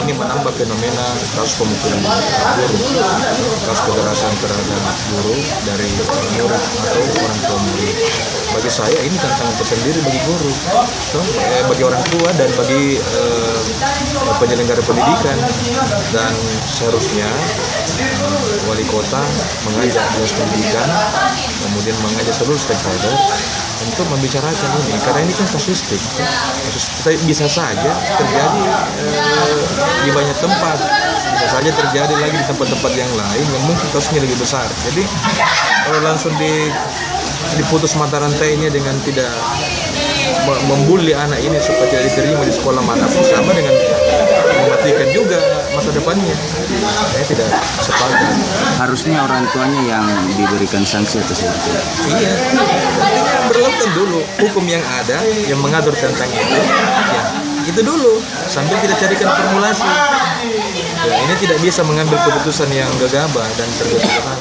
ini menambah fenomena kasus pemukulan guru, kasus kekerasan terhadap guru dari murid atau orang tua murid. Bagi saya ini tantangan tersendiri bagi guru, bagi orang tua dan bagi penyelenggara pendidikan. Dan seharusnya wali kota mengajak dinas pendidikan, kemudian mengajak seluruh stakeholder untuk membicarakan ini, karena ini kan kasuistik. Bisa saja terjadi di banyak tempat, bisa saja terjadi lagi di tempat-tempat yang lain yang mungkin kasusnya lebih besar. Jadi kalau langsung diputus mata rantainya dengan tidak membuli anak ini supaya tidak diterima di sekolah manapun, sama dengan mematikan juga masa depannya. Saya tidak sepakat. Harusnya orang tuanya yang diberikan sanksi atas itu. Iya, artinya berlakukan dulu hukum yang ada yang mengatur tentang itu, ya itu dulu sambil kita carikan formulasi. Ya, ini tidak bisa mengambil keputusan yang gegabah dan tergesa-gesa.